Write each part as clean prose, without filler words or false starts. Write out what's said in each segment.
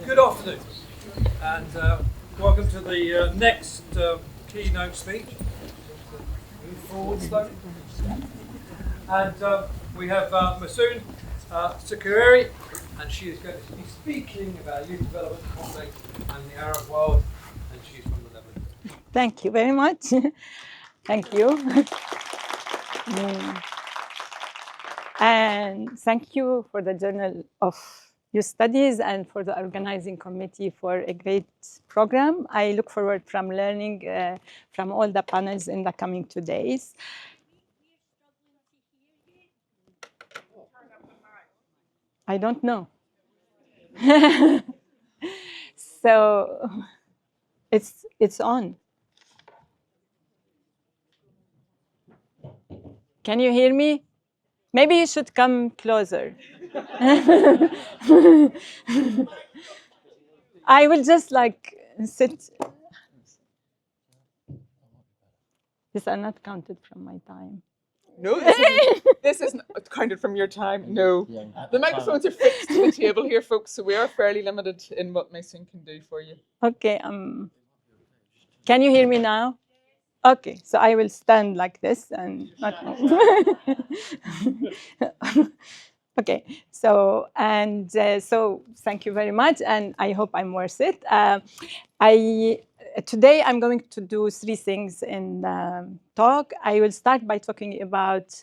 Good afternoon, and welcome to the next keynote speech. Move forward slowly. And we have Mayssoun Sukarieh, and she is going to be speaking about youth development, conflict, and the Arab world, and she's from the Netherlands. Thank you very much. Thank you. And thank you for the Journal of Youth Studies and for the organizing committee for a great program. I look forward from learning from all the panels in the coming 2 days. I don't know. So it's on. Can you hear me? Maybe you should come closer. I will just sit. These are not counted from my time. No, this isn't counted from your time. No. The microphones are fixed to the table here, folks, so we are fairly limited in what Mayssoun can do for you. Okay. Can you hear me now? Okay, so I will stand like this and not move. Okay, so thank you very much, and I hope I'm worth it. Today I'm going to do 3 things in the talk. I will start by talking about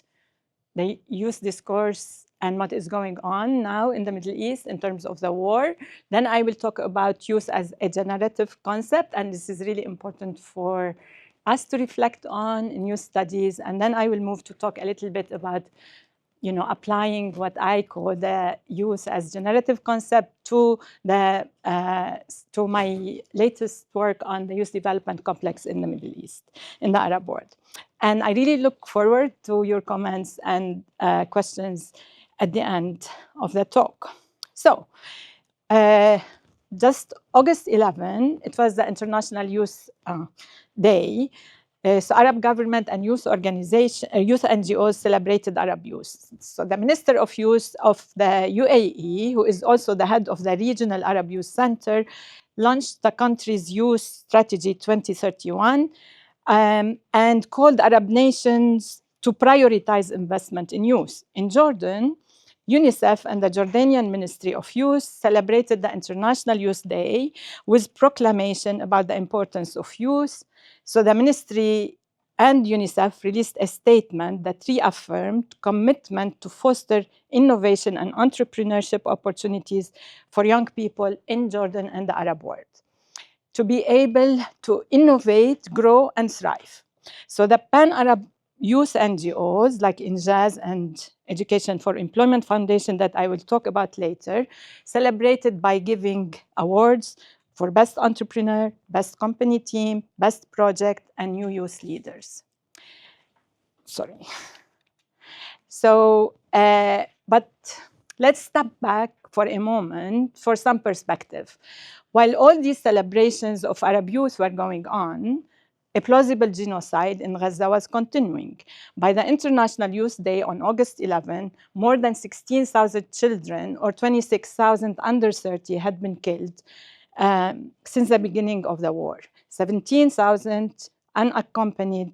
the youth discourse and what is going on now in the Middle East in terms of the war. Then I will talk about youth as a generative concept, and this is really important for us to reflect on in youth studies. And then I will move to talk a little bit about applying what I call the youth as generative concept to my latest work on the youth development complex in the Middle East, in the Arab world. And I really look forward to your comments and questions at the end of the talk. So, just August 11, it was the International Youth Day. So Arab government and youth organization, youth NGOs celebrated Arab youth. So the Minister of Youth of the UAE, who is also the head of the Regional Arab Youth Center, launched the country's Youth Strategy 2031 and called Arab nations to prioritize investment in youth. In Jordan, UNICEF and the Jordanian Ministry of Youth celebrated the International Youth Day with proclamation about the importance of youth. So the ministry and UNICEF released a statement that reaffirmed commitment to foster innovation and entrepreneurship opportunities for young people in Jordan and the Arab world to be able to innovate, grow, and thrive. So the Pan-Arab youth NGOs like Injaz and Education for Employment Foundation that I will talk about later celebrated by giving awards for Best Entrepreneur, Best Company Team, Best Project, and New Youth Leaders. Sorry. So, but let's step back for a moment for some perspective. While all these celebrations of Arab youth were going on, a plausible genocide in Gaza was continuing. By the International Youth Day on August 11, more than 16,000 children or 26,000 under 30 had been killed since the beginning of the war. 17,000 unaccompanied,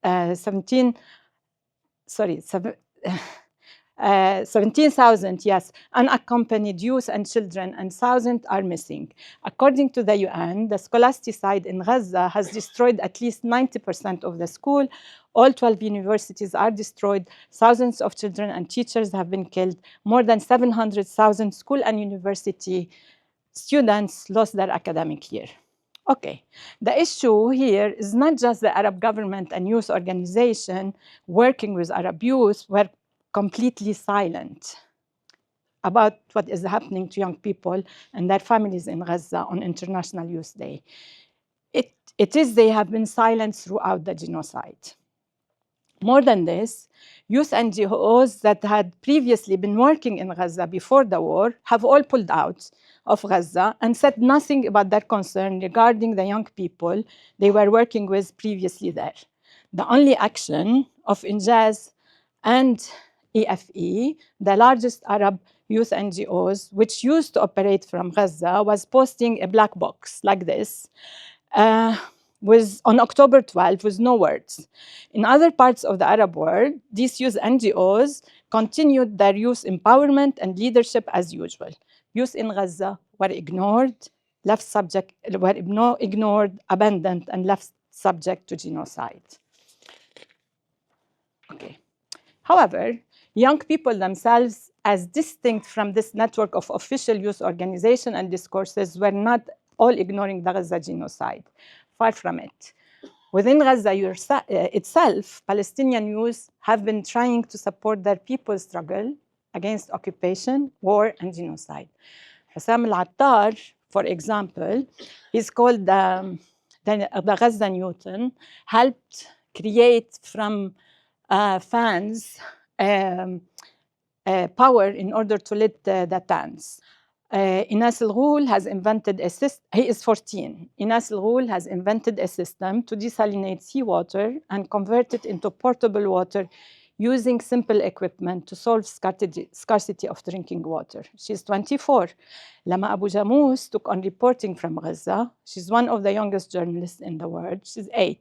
17,000, yes, unaccompanied youth and children, and thousands are missing. According to the UN, the scholasticide in Gaza has destroyed at least 90% of the school. All 12 universities are destroyed. Thousands of children and teachers have been killed. More than 700,000 school and university students lost their academic year. Okay, the issue here is not just the Arab government and youth organization working with Arab youth were completely silent about what is happening to young people and their families in Gaza on International Youth Day. It is they have been silent throughout the genocide. More than this, youth NGOs that had previously been working in Gaza before the war have all pulled out of Gaza and said nothing about their concern regarding the young people they were working with previously there. The only action of Injaz and EFE, the largest Arab youth NGOs, which used to operate from Gaza, was posting a black box like this, on October 12 with no words. In other parts of the Arab world, these youth NGOs continued their youth empowerment and leadership as usual. Youth in Gaza were ignored, abandoned, and left subject to genocide. Okay. However, young people themselves, as distinct from this network of official youth organization and discourses, were not all ignoring the Gaza genocide. Far from it. Within Gaza itself, Palestinian youth have been trying to support their people's struggle against occupation, war, and genocide. Hussam al-Attar, for example, is called the Gaza Newton, helped create from fans power in order to lit the tents. Inas al-Ghul has invented a system, he is 14. Inas al-Ghul has invented a system to desalinate seawater and convert it into portable water using simple equipment to solve scarcity of drinking water. She's 24. Lama Abu Jamous took on reporting from Gaza. She's one of the youngest journalists in the world. She's 8.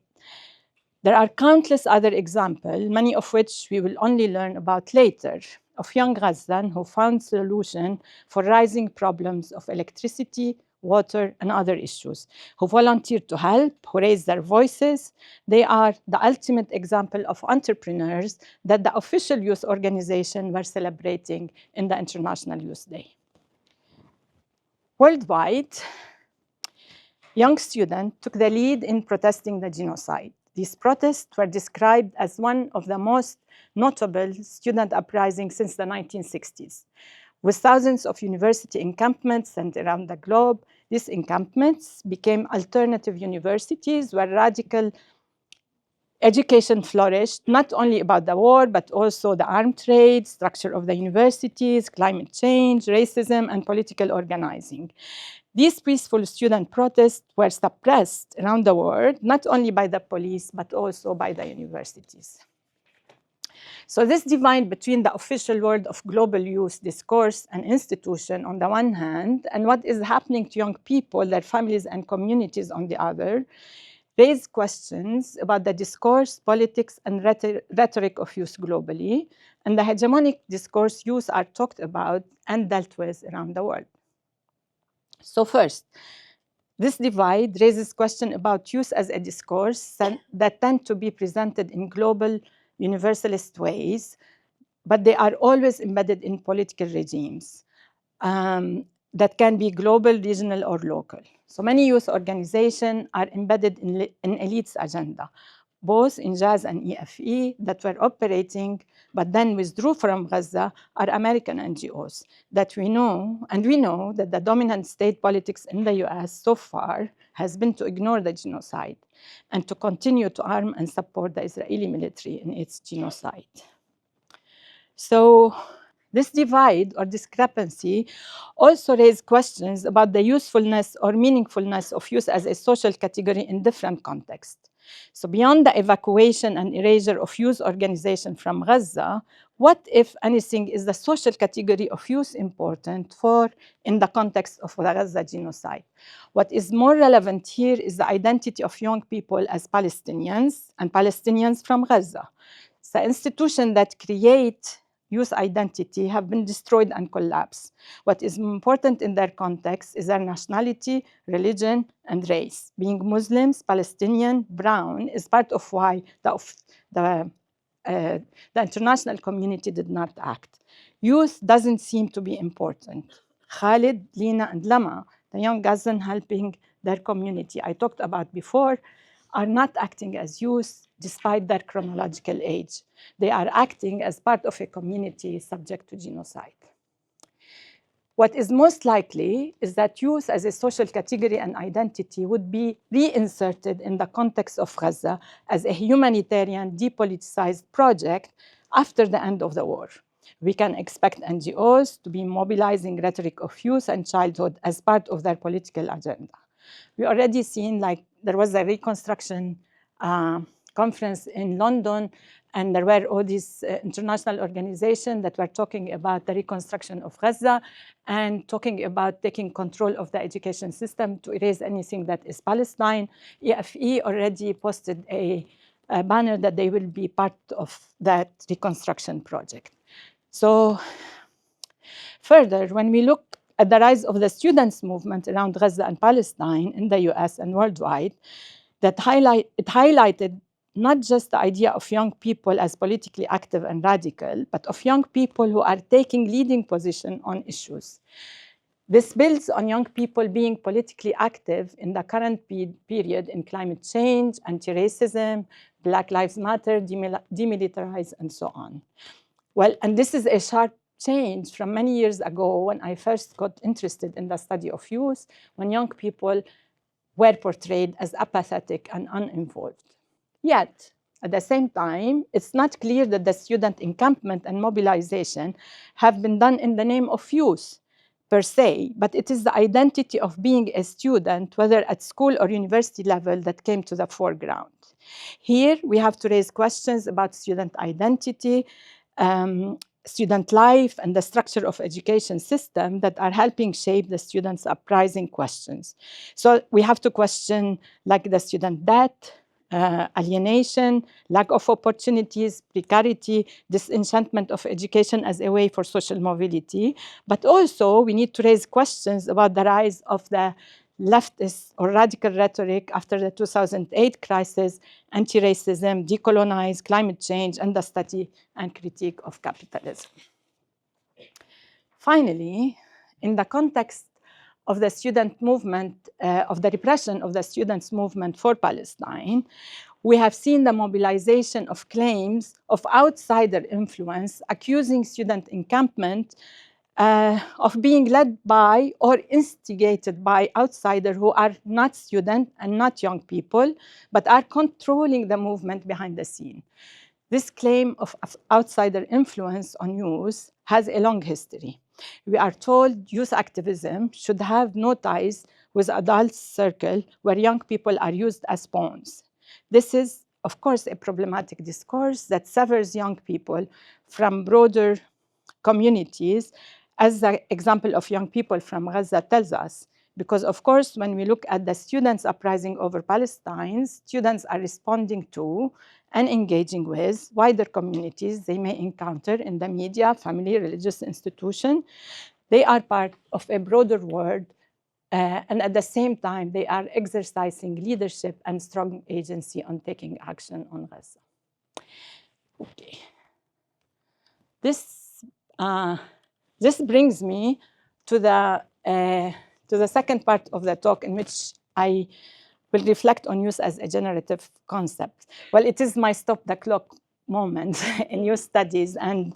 There are countless other examples, many of which we will only learn about later, of young Gazan who found solution for rising problems of electricity, water, and other issues, who volunteered to help, who raised their voices. They are the ultimate example of entrepreneurs that the official youth organization were celebrating in the International Youth Day. Worldwide, young students took the lead in protesting the genocide. These protests were described as one of the most notable student uprisings since the 1960s. With thousands of university encampments sent around the globe, these encampments became alternative universities where radical education flourished, not only about the war, but also the armed trade, structure of the universities, climate change, racism, and political organizing. These peaceful student protests were suppressed around the world, not only by the police, but also by the universities. So this divide between the official world of global youth discourse and institution on the one hand, and what is happening to young people, their families and communities on the other, raise questions about the discourse, politics, and rhetoric of youth globally, and the hegemonic discourse youth are talked about and dealt with around the world. So first, this divide raises questions about youth as a discourse that tend to be presented in global, universalist ways, but they are always embedded in political regimes that can be global, regional, or local. So many youth organizations are embedded in elites' agenda, both in Jazz and EFE that were operating but then withdrew from Gaza are American NGOs that we know, and we know that the dominant state politics in the US so far has been to ignore the genocide and to continue to arm and support the Israeli military in its genocide. So this divide or discrepancy also raises questions about the usefulness or meaningfulness of youth as a social category in different contexts. So beyond the evacuation and erasure of youth organization from Gaza, what, if anything, is the social category of youth important for in the context of the Gaza genocide? What is more relevant here is the identity of young people as Palestinians and Palestinians from Gaza. The institutions that create youth identity have been destroyed and collapsed. What is important in their context is their nationality, religion, and race. Being Muslims, Palestinian, brown is part of why the international community did not act. Youth doesn't seem to be important. Khalid, Lina, and Lama, the young Gazan helping their community I talked about before, are not acting as youth despite their chronological age. They are acting as part of a community subject to genocide. What is most likely is that youth as a social category and identity would be reinserted in the context of Gaza as a humanitarian, depoliticized project after the end of the war. We can expect NGOs to be mobilizing rhetoric of youth and childhood as part of their political agenda. We already seen, like, there was a reconstruction conference in London, And there were all these international organizations that were talking about the reconstruction of Gaza and talking about taking control of the education system to erase anything that is Palestine. EFE already posted a banner that they will be part of that reconstruction project. So further, when we look at the rise of the students' movement around Gaza and Palestine in the US and worldwide, it highlighted not just the idea of young people as politically active and radical, but of young people who are taking leading position on issues. This builds on young people being politically active in the current period in climate change, anti-racism, Black Lives Matter, demilitarize, and so on. Well, and this is a sharp change from many years ago when I first got interested in the study of youth, when young people were portrayed as apathetic and uninvolved. Yet, at the same time, it's not clear that the student encampment and mobilization have been done in the name of youth per se, but it is the identity of being a student, whether at school or university level, that came to the foreground. Here, we have to raise questions about student identity, student life, and the structure of education system that are helping shape the students' uprising questions. So we have to question like the student debt, alienation, lack of opportunities, precarity, disenchantment of education as a way for social mobility. But also we need to raise questions about the rise of the leftist or radical rhetoric after the 2008 crisis, anti-racism, decolonize, climate change, and the study and critique of capitalism. Finally, in the context of the student movement, of the repression of the students' movement for Palestine, we have seen the mobilization of claims of outsider influence, accusing student encampment of being led by or instigated by outsiders who are not students and not young people, but are controlling the movement behind the scene. This claim of outsider influence on youth has a long history. We are told youth activism should have no ties with adult circle where young people are used as pawns. This is, of course, a problematic discourse that severs young people from broader communities, as the example of young people from Gaza tells us. Because, of course, when we look at the students uprising over Palestine, students are responding to and engaging with wider communities they may encounter in the media, family, religious institution. They are part of a broader world, and at the same time, they are exercising leadership and strong agency on taking action on Gaza. Okay. This brings me to the second part of the talk, in which I will reflect on youth as a generative concept. Well, it is my stop the clock moment in youth studies, and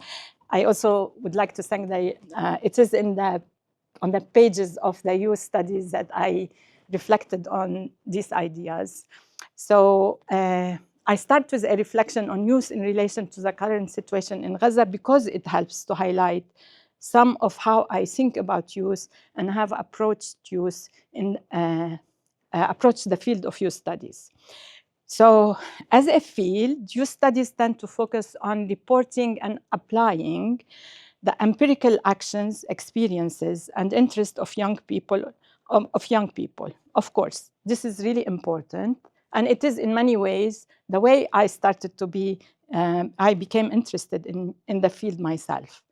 I also would like to thank it is on the pages of the youth studies that I reflected on these ideas. So I start with a reflection on youth in relation to the current situation in Gaza because it helps to highlight some of how I think about youth and have approached youth approached the field of youth studies. So as a field, youth studies tend to focus on reporting and applying the empirical actions, experiences, and interests of young people. Of course, this is really important. And it is in many ways the way I started to be, I became interested in the field myself.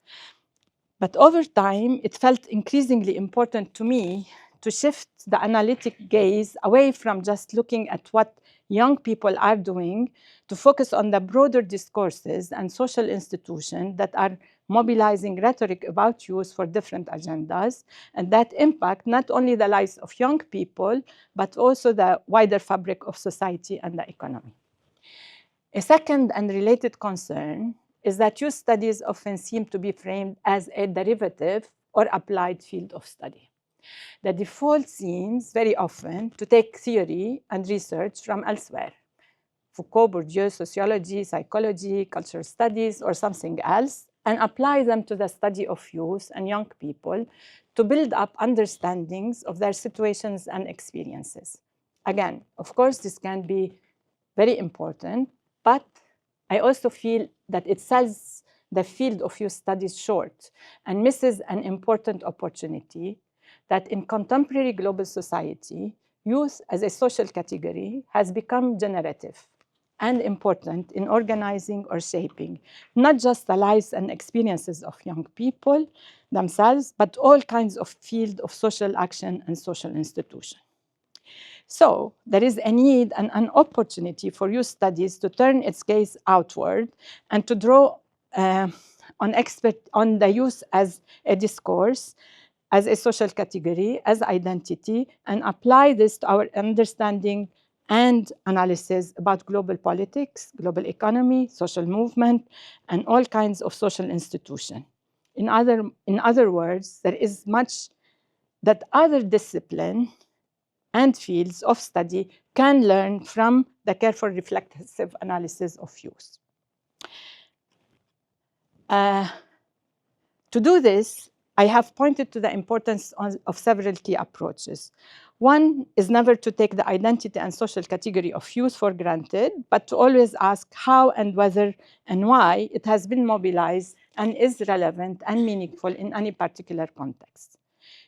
But over time, it felt increasingly important to me to shift the analytic gaze away from just looking at what young people are doing to focus on the broader discourses and social institutions that are mobilizing rhetoric about youth for different agendas, and that impact not only the lives of young people, but also the wider fabric of society and the economy. A second and related concern is that youth studies often seem to be framed as a derivative or applied field of study. The default seems very often to take theory and research from elsewhere, Foucault, Bourdieu, sociology, psychology, cultural studies, or something else, and apply them to the study of youth and young people to build up understandings of their situations and experiences. Again, of course, this can be very important, but I also feel that it sells the field of youth studies short and misses an important opportunity that in contemporary global society, youth as a social category has become generative and important in organizing or shaping not just the lives and experiences of young people themselves, but all kinds of fields of social action and social institutions. So there is a need and an opportunity for youth studies to turn its gaze outward and to draw on the youth as a discourse, as a social category, as identity, and apply this to our understanding and analysis about global politics, global economy, social movement, and all kinds of social institutions. In other words, there is much that other disciplines and fields of study can learn from the careful reflexive analysis of youth. To do this, I have pointed to the importance of several key approaches. One is never to take the identity and social category of youth for granted, but to always ask how and whether and why it has been mobilized and is relevant and meaningful in any particular context.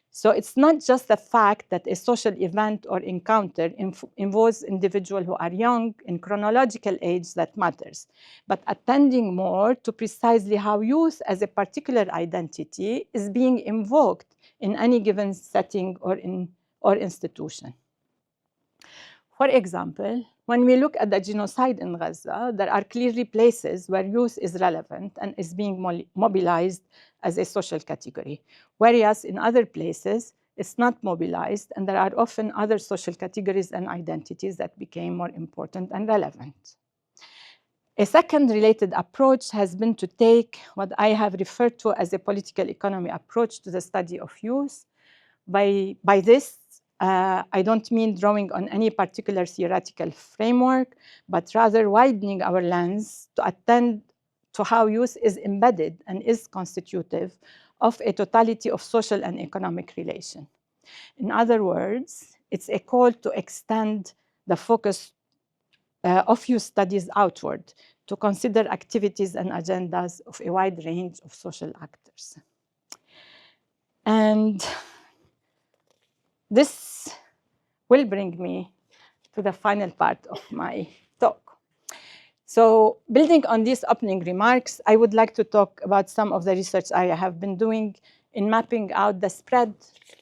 So it's not just the fact that a social event or encounter involves individuals who are young in chronological age that matters, but attending more to precisely how youth as a particular identity is being invoked in any given setting or institution. For example, when we look at the genocide in Gaza, there are clearly places where youth is relevant and is being mobilized as a social category, whereas in other places, it's not mobilized, and there are often other social categories and identities that became more important and relevant. A second related approach has been to take what I have referred to as a political economy approach to the study of youth. By this, I don't mean drawing on any particular theoretical framework, but rather widening our lens to attend to how youth is embedded and is constitutive of a totality of social and economic relation. In other words, it's a call to extend the focus of youth studies outward, to consider activities and agendas of a wide range of social actors. And this will bring me to the final part of my talk. So building on these opening remarks, I would like to talk about some of the research I have been doing in mapping out the spread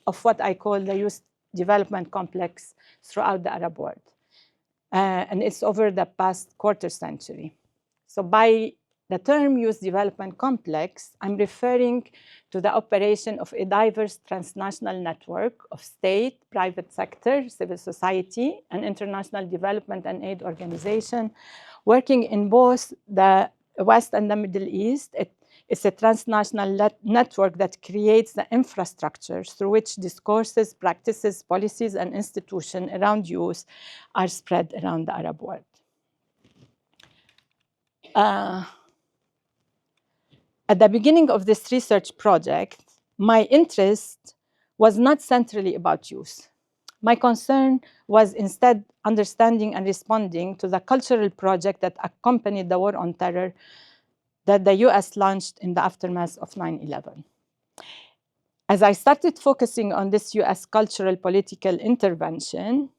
of what I call the youth development complex throughout the Arab world. And it's over the past quarter century. So by the term youth development complex, I'm referring to the operation of a diverse transnational network of state, private sector, civil society, and international development and aid organizations working in both the West and the Middle East. It's a transnational network that creates the infrastructure through which discourses, practices, policies, and institutions around youth are spread around the Arab world. At the beginning of this research project, my interest was not centrally about youth. My concern was instead understanding and responding to the cultural project that accompanied the war on terror that the US launched in the aftermath of 9/11. As I started focusing on this US cultural political intervention,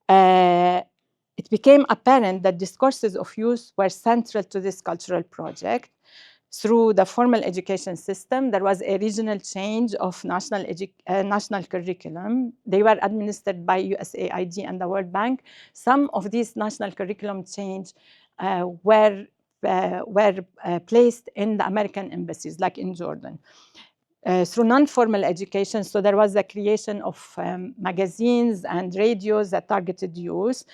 it became apparent that discourses of youth were central to this cultural project. Through the formal education system, there was a regional change of national curriculum. They were administered by USAID and the World Bank. Some of these national curriculum change were placed in the American embassies, like in Jordan. Through non-formal education, so there was the creation of magazines and radios that targeted youth.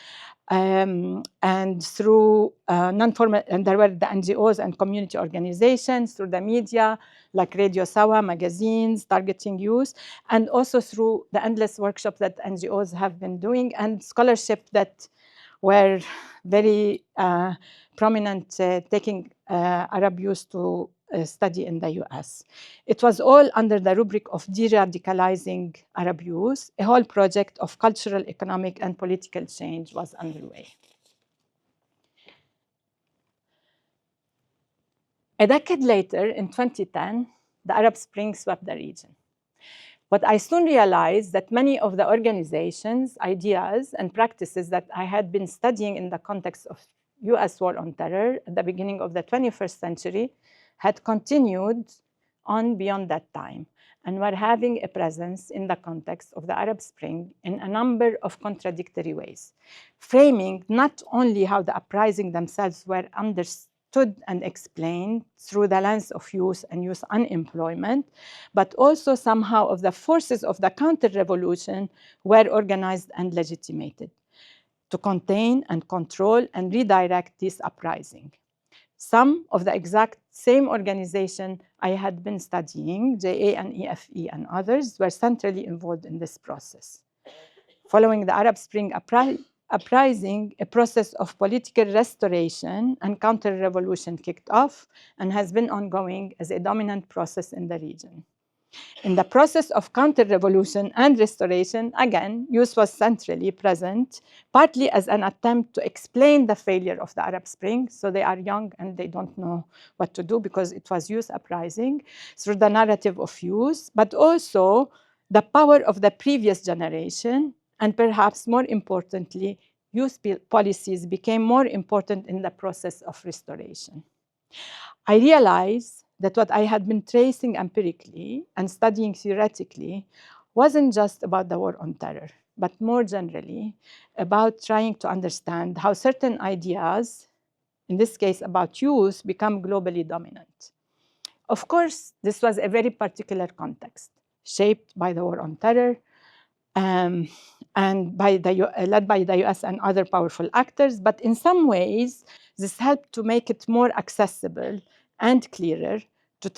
And through non-formal, and there were the NGOs and community organizations, through the media, like Radio Sawa, magazines targeting youth, and also through the endless workshops that NGOs have been doing, and scholarship that were very prominent, taking Arab youth to study in the US. It was all under the rubric of de-radicalizing Arab youth. A whole project of cultural, economic, and political change was underway. A decade later, in 2010, the Arab Spring swept the region. But I soon realized that many of the organizations, ideas, and practices that I had been studying in the context of US war on terror at the beginning of the 21st century had continued on beyond that time and were having a presence in the context of the Arab Spring in a number of contradictory ways, framing not only how the uprisings themselves were understood and explained through the lens of youth and youth unemployment, but also somehow of the forces of the counter-revolution were organized and legitimated to contain and control and redirect this uprising. Some of the exact same organization I had been studying, JA and EFE and others, were centrally involved in this process. Following the Arab Spring uprising, a process of political restoration and counter-revolution kicked off and has been ongoing as a dominant process in the region. In the process of counter-revolution and restoration, again, youth was centrally present, partly as an attempt to explain the failure of the Arab Spring, so they are young and they don't know what to do because it was youth uprising, through the narrative of youth, but also the power of the previous generation, and perhaps more importantly, youth policies became more important in the process of restoration. I realized that what I had been tracing empirically and studying theoretically wasn't just about the war on terror, but more generally about trying to understand how certain ideas, in this case about youth, become globally dominant. Of course, this was a very particular context, shaped by the war on terror, and led by the US and other powerful actors, but in some ways, this helped to make it more accessible and clearer to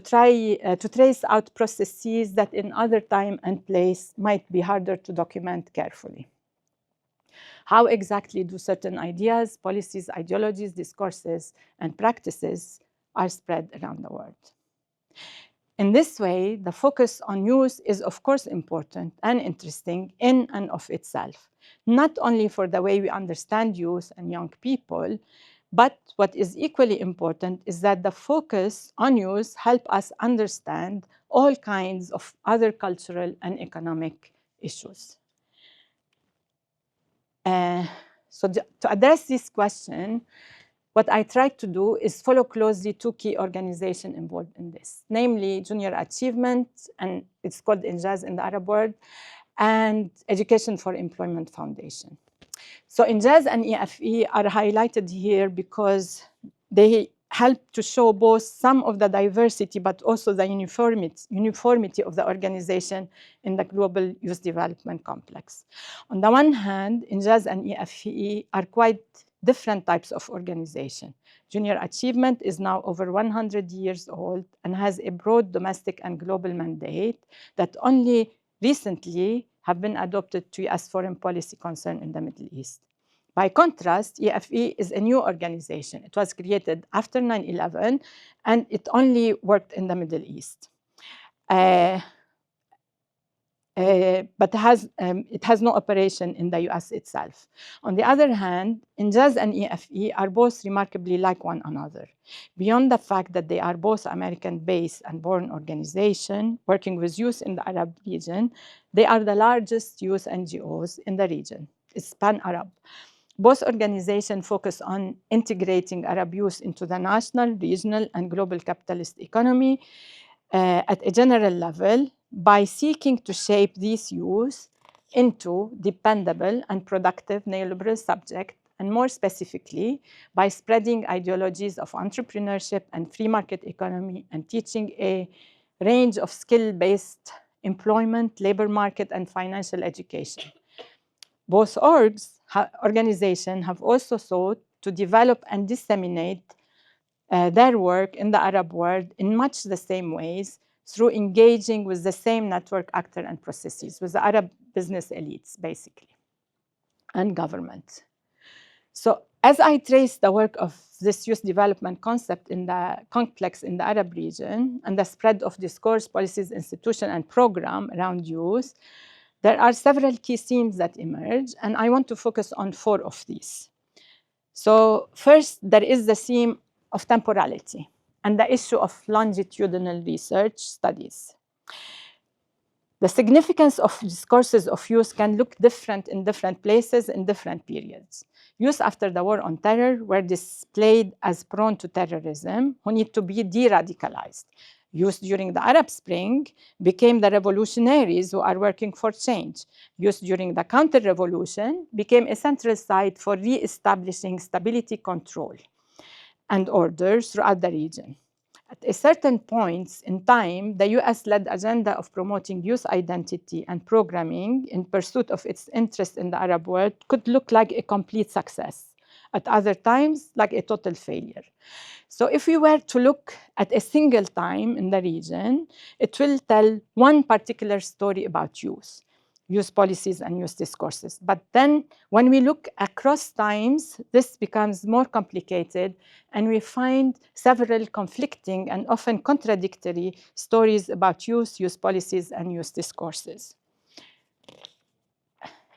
trace out processes that in other time and place might be harder to document carefully. How exactly do certain ideas, policies, ideologies, discourses, and practices are spread around the world? In this way, the focus on youth is of course important and interesting in and of itself, not only for the way we understand youth and young people, but what is equally important is that the focus on youth help us understand all kinds of other cultural and economic issues. So to address this question, what I tried to do is follow closely two key organizations involved in this, namely Junior Achievement, and it's called Injaz in the Arab world, and Education for Employment Foundation. So Injaz and EFE are highlighted here because they help to show both some of the diversity, but also the uniformity of the organization in the global youth development complex. On the one hand, Injaz and EFE are quite different types of organization. Junior Achievement is now over 100 years old and has a broad domestic and global mandate that only recently have been adopted to US foreign policy concern in the Middle East. By contrast, EFE is a new organization. It was created after 9/11 and it only worked in the Middle East. But it has no operation in the US itself. On the other hand, Injaz and EFE are both remarkably like one another. Beyond the fact that they are both American-based and born organizations working with youth in the Arab region, they are the largest youth NGOs in the region. It's pan-Arab. Both organizations focus on integrating Arab youth into the national, regional, and global capitalist economy at a general level, by seeking to shape these youth into dependable and productive neoliberal subjects, and more specifically, by spreading ideologies of entrepreneurship and free market economy and teaching a range of skill-based employment, labor market, and financial education. Both organizations have also sought to develop and disseminate their work in the Arab world in much the same ways, through engaging with the same network actor and processes, with the Arab business elites, basically, and government. So as I trace the work of this youth development concept in the complex in the Arab region and the spread of discourse, policies, institution, and program around youth, there are several key themes that emerge, and I want to focus on 4 of these. So first, there is the theme of temporality. and the issue of longitudinal research studies. The significance of discourses of youth can look different in different places in different periods. Youth after the war on terror were displayed as prone to terrorism who need to be de-radicalized. Youth during the Arab Spring became the revolutionaries who are working for change. Youth during the counter-revolution became a central site for re-establishing stability, control, and order throughout the region. At a certain point in time, the US-led agenda of promoting youth identity and programming in pursuit of its interest in the Arab world could look like a complete success. At other times, like a total failure. So if we were to look at a single time in the region, it will tell one particular story about youth policies and youth discourses. But then when we look across times, this becomes more complicated, and we find several conflicting and often contradictory stories about youth policies, and youth discourses.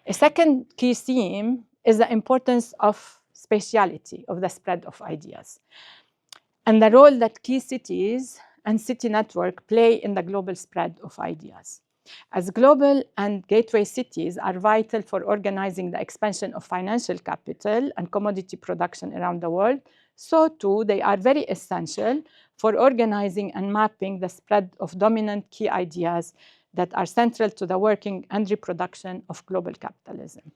A second key theme is the importance of spatiality, of the spread of ideas, and the role that key cities and city network play in the global spread of ideas. As global and gateway cities are vital for organizing the expansion of financial capital and commodity production around the world, so too they are very essential for organizing and mapping the spread of dominant key ideas that are central to the working and reproduction of global capitalism.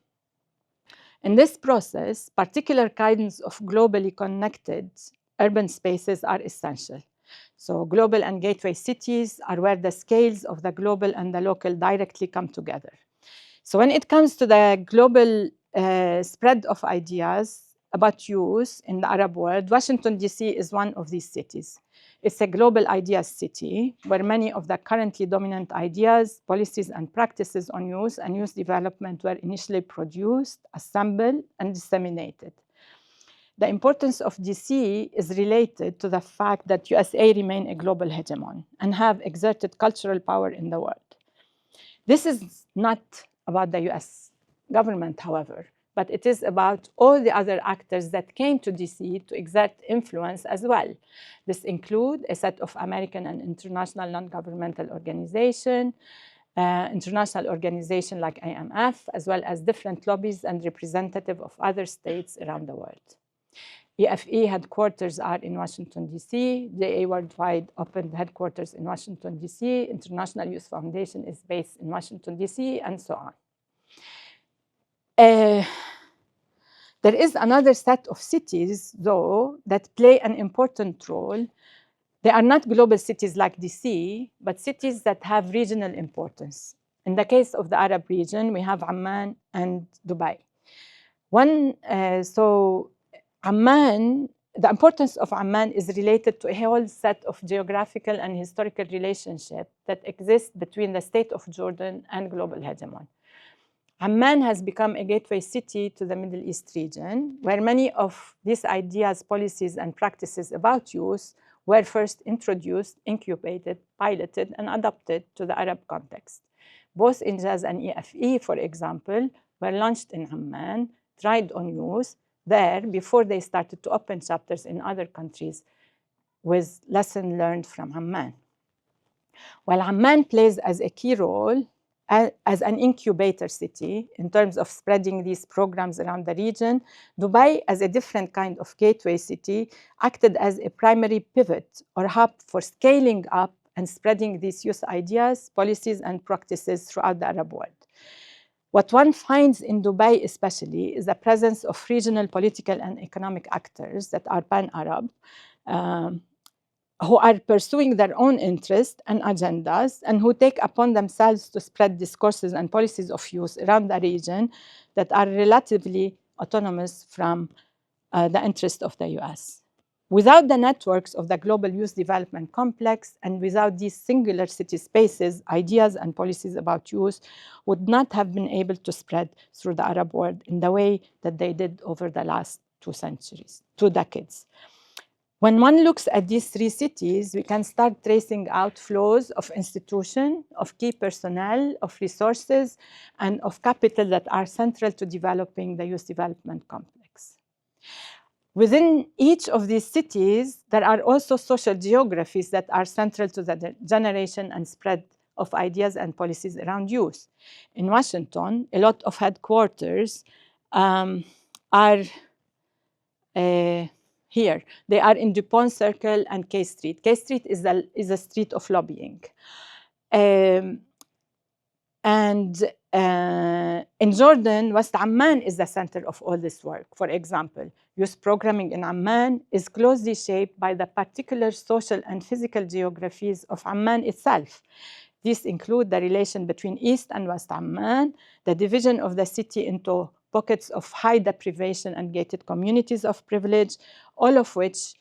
In this process, particular kinds of globally connected urban spaces are essential. So global and gateway cities are where the scales of the global and the local directly come together. So when it comes to the global spread of ideas about youth in the Arab world, Washington, D.C. is one of these cities. It's a global ideas city where many of the currently dominant ideas, policies, and practices on youth and youth development were initially produced, assembled, and disseminated. The importance of DC is related to the fact that USA remain a global hegemon and have exerted cultural power in the world. This is not about the US government, however, but it is about all the other actors that came to DC to exert influence as well. This include a set of American and international non-governmental organizations, international organizations like IMF, as well as different lobbies and representatives of other states around the world. EFE headquarters are in Washington, D.C. JA Worldwide opened headquarters in Washington, D.C. International Youth Foundation is based in Washington, D.C., and so on. There is another set of cities, though, that play an important role. They are not global cities like DC, but cities that have regional importance. In the case of the Arab region, we have Amman and Dubai. Amman, the importance of Amman is related to a whole set of geographical and historical relationships that exist between the state of Jordan and global hegemon. Amman has become a gateway city to the Middle East region, where many of these ideas, policies, and practices about youth were first introduced, incubated, piloted, and adopted to the Arab context. Both Injaz and EFE, for example, were launched in Amman, tried on youth there before they started to open chapters in other countries with lessons learned from Amman. While Amman plays as a key role as an incubator city in terms of spreading these programs around the region, Dubai, as a different kind of gateway city, acted as a primary pivot or hub for scaling up and spreading these youth ideas, policies, and practices throughout the Arab world. What one finds in Dubai especially is the presence of regional political and economic actors that are pan-Arab, who are pursuing their own interests and agendas, and who take upon themselves to spread discourses and policies of youth around the region that are relatively autonomous from the interests of the US. Without the networks of the global youth development complex and without these singular city spaces, ideas and policies about youth would not have been able to spread through the Arab world in the way that they did over the last 2 decades. When one looks at these 3 cities, we can start tracing out flows of institutions, of key personnel, of resources, and of capital that are central to developing the youth development complex. Within each of these cities, there are also social geographies that are central to the generation and spread of ideas and policies around youth. In Washington, a lot of headquarters are here. They are in DuPont Circle and K Street. K Street is a street of lobbying. And in Jordan, West Amman is the center of all this work. For example, youth programming in Amman is closely shaped by the particular social and physical geographies of Amman itself. These include the relation between East and West Amman, the division of the city into pockets of high deprivation and gated communities of privilege, all of which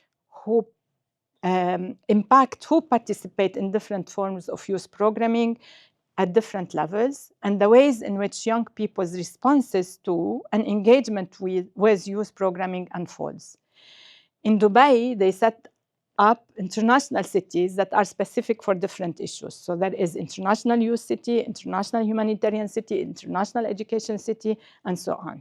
impact who participate in different forms of youth programming at different levels, and the ways in which young people's responses to and engagement with youth programming unfolds. In Dubai, they set up international cities that are specific for different issues. So there is International Youth City, International Humanitarian City, International Education City, and so on.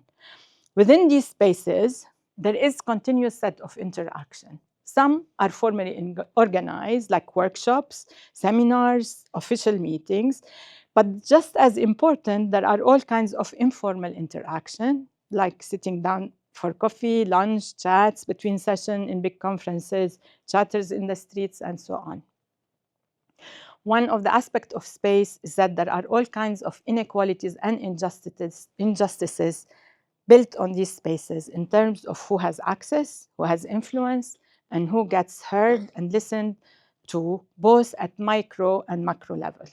Within these spaces, there is continuous set of interaction. Some are formally organized, like workshops, seminars, official meetings. But just as important, there are all kinds of informal interaction, like sitting down for coffee, lunch, chats between sessions in big conferences, chatters in the streets, and so on. One of the aspects of space is that there are all kinds of inequalities and injustices built on these spaces in terms of who has access, who has influence, and who gets heard and listened to, both at micro and macro level.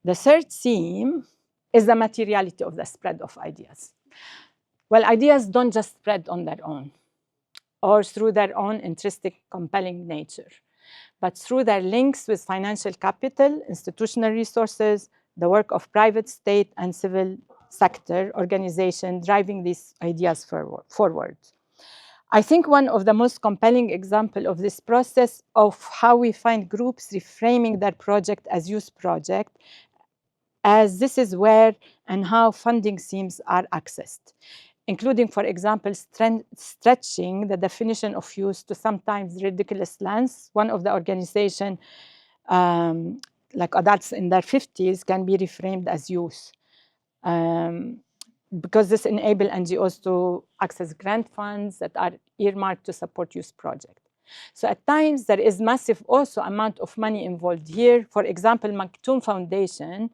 The third theme is the materiality of the spread of ideas. Well, ideas don't just spread on their own or through their own intrinsic compelling nature, but through their links with financial capital, institutional resources, the work of private, state, and civil sector organization driving these ideas forward. I think one of the most compelling examples of this process of how we find groups reframing their project as youth project, as this is where and how funding schemes are accessed, including, for example, stretching the definition of youth to sometimes ridiculous lengths. One of the organizations, like adults in their 50s, can be reframed as youth. Because this enables NGOs to access grant funds that are earmarked to support youth projects. So at times, there is massive also amount of money involved here. For example, Mayssoun Foundation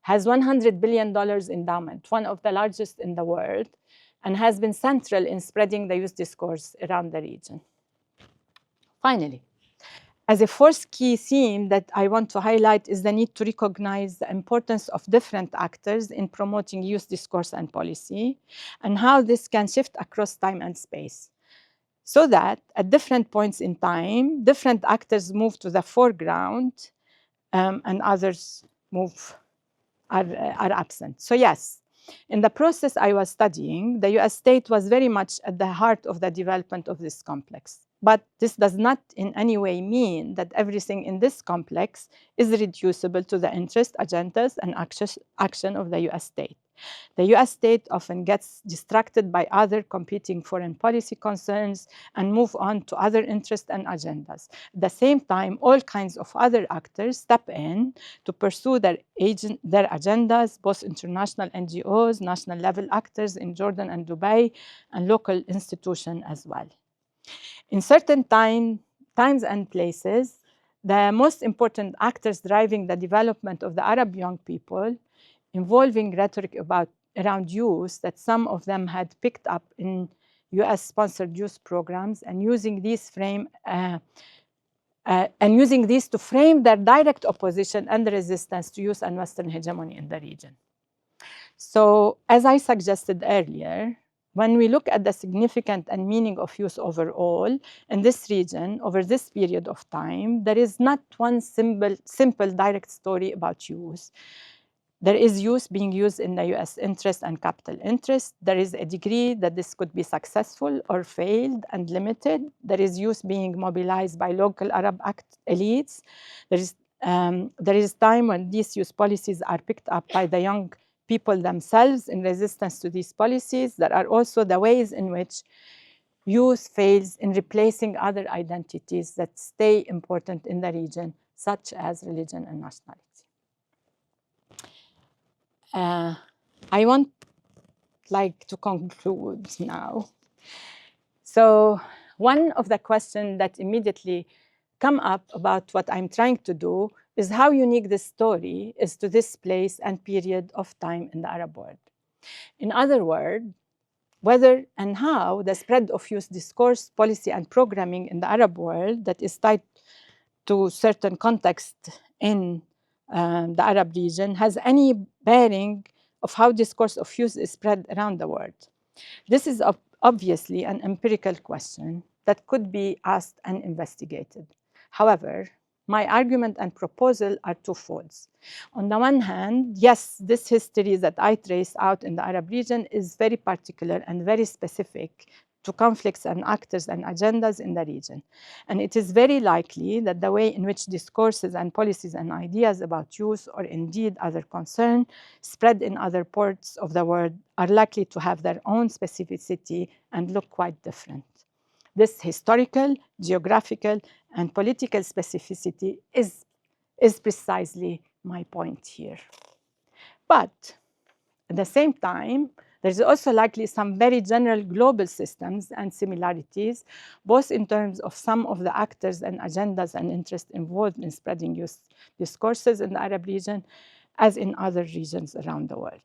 has $100 billion endowment, one of the largest in the world, and has been central in spreading the youth discourse around the region. Finally, as a fourth key theme that I want to highlight is the need to recognize the importance of different actors in promoting youth discourse and policy, and how this can shift across time and space, so that at different points in time, different actors move to the foreground and others are absent. So yes, in the process I was studying, the US state was very much at the heart of the development of this complex. But this does not in any way mean that everything in this complex is reducible to the interest, agendas, and action of the US state. The US state often gets distracted by other competing foreign policy concerns and move on to other interests and agendas. At the same time, all kinds of other actors step in to pursue their agendas, both international NGOs, national level actors in Jordan and Dubai, and local institutions as well. In certain times and places, the most important actors driving the development of the Arab young people, involving rhetoric around youth that some of them had picked up in US-sponsored youth programs, and using these to frame their direct opposition and resistance to youth and Western hegemony in the region. So, as I suggested earlier, when we look at the significance and meaning of youth overall in this region over this period of time, there is not one simple direct story about youth. There is youth being used in the US interest and capital interest. There is a degree that this could be successful or failed and limited. There is youth being mobilized by local Arab elites. There is time when these youth policies are picked up by the young people themselves in resistance to these policies. There are also the ways in which youth fails in replacing other identities that stay important in the region, such as religion and nationality. I want to conclude now. So one of the questions that immediately come up about what I'm trying to do is how unique this story is to this place and period of time in the Arab world. In other words, whether and how the spread of youth discourse, policy, and programming in the Arab world that is tied to certain context in the Arab region has any bearing of how discourse of youth is spread around the world. This is obviously an empirical question that could be asked and investigated. However, my argument and proposal are twofold. On the one hand, yes, this history that I trace out in the Arab region is very particular and very specific to conflicts and actors and agendas in the region. And it is very likely that the way in which discourses and policies and ideas about youth, or indeed other concerns, spread in other parts of the world are likely to have their own specificity and look quite different. This historical, geographical, and political specificity is precisely my point here. But at the same time, there's also likely some very general global systems and similarities, both in terms of some of the actors and agendas and interests involved in spreading youth discourses in the Arab region, as in other regions around the world.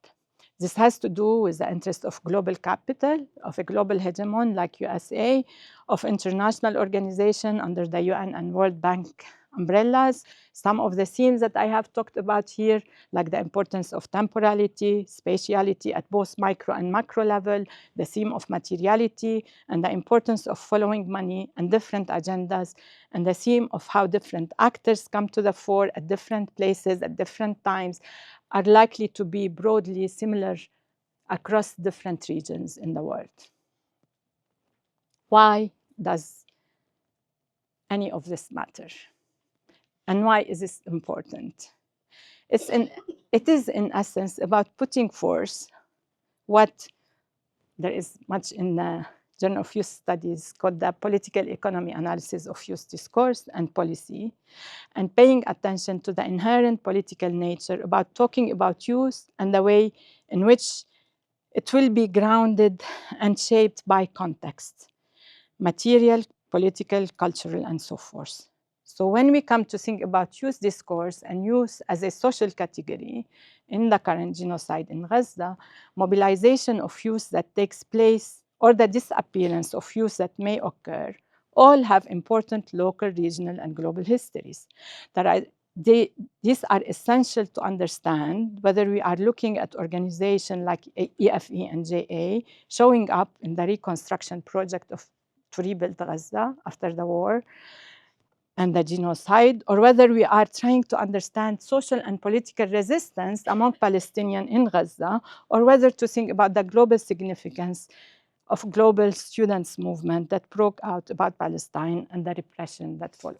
This has to do with the interest of global capital, of a global hegemon like USA, of international organizations under the UN and World Bank umbrellas. Some of the themes that I have talked about here, like the importance of temporality, spatiality at both micro and macro level, the theme of materiality, and the importance of following money and different agendas, and the theme of how different actors come to the fore at different places at different times, are likely to be broadly similar across different regions in the world. Why does any of this matter? And why is this important? It is in essence about putting forth what there is much in the Journal of Youth Studies called the political economy analysis of youth discourse and policy, and paying attention to the inherent political nature about talking about youth and the way in which it will be grounded and shaped by context, material, political, cultural, and so forth. So when we come to think about youth discourse and youth as a social category in the current genocide in Gaza, mobilization of youth that takes place or the disappearance of youth that may occur, all have important local, regional, and global histories. These are essential to understand whether we are looking at organizations like EFE and JA showing up in the reconstruction project to rebuild Gaza after the war and the genocide, or whether we are trying to understand social and political resistance among Palestinians in Gaza, or whether to think about the global significance of global students' movement that broke out about Palestine and the repression that followed.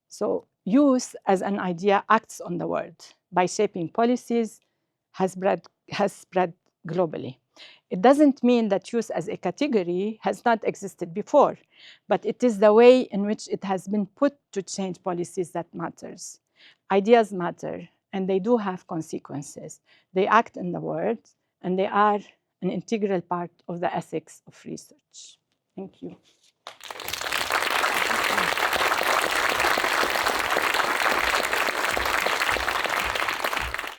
So youth as an idea acts on the world by shaping policies, has spread globally. It doesn't mean that youth as a category has not existed before, but it is the way in which it has been put to change policies that matters. Ideas matter, and they do have consequences. They act in the world, and they are an integral part of the ethics of research. Thank you.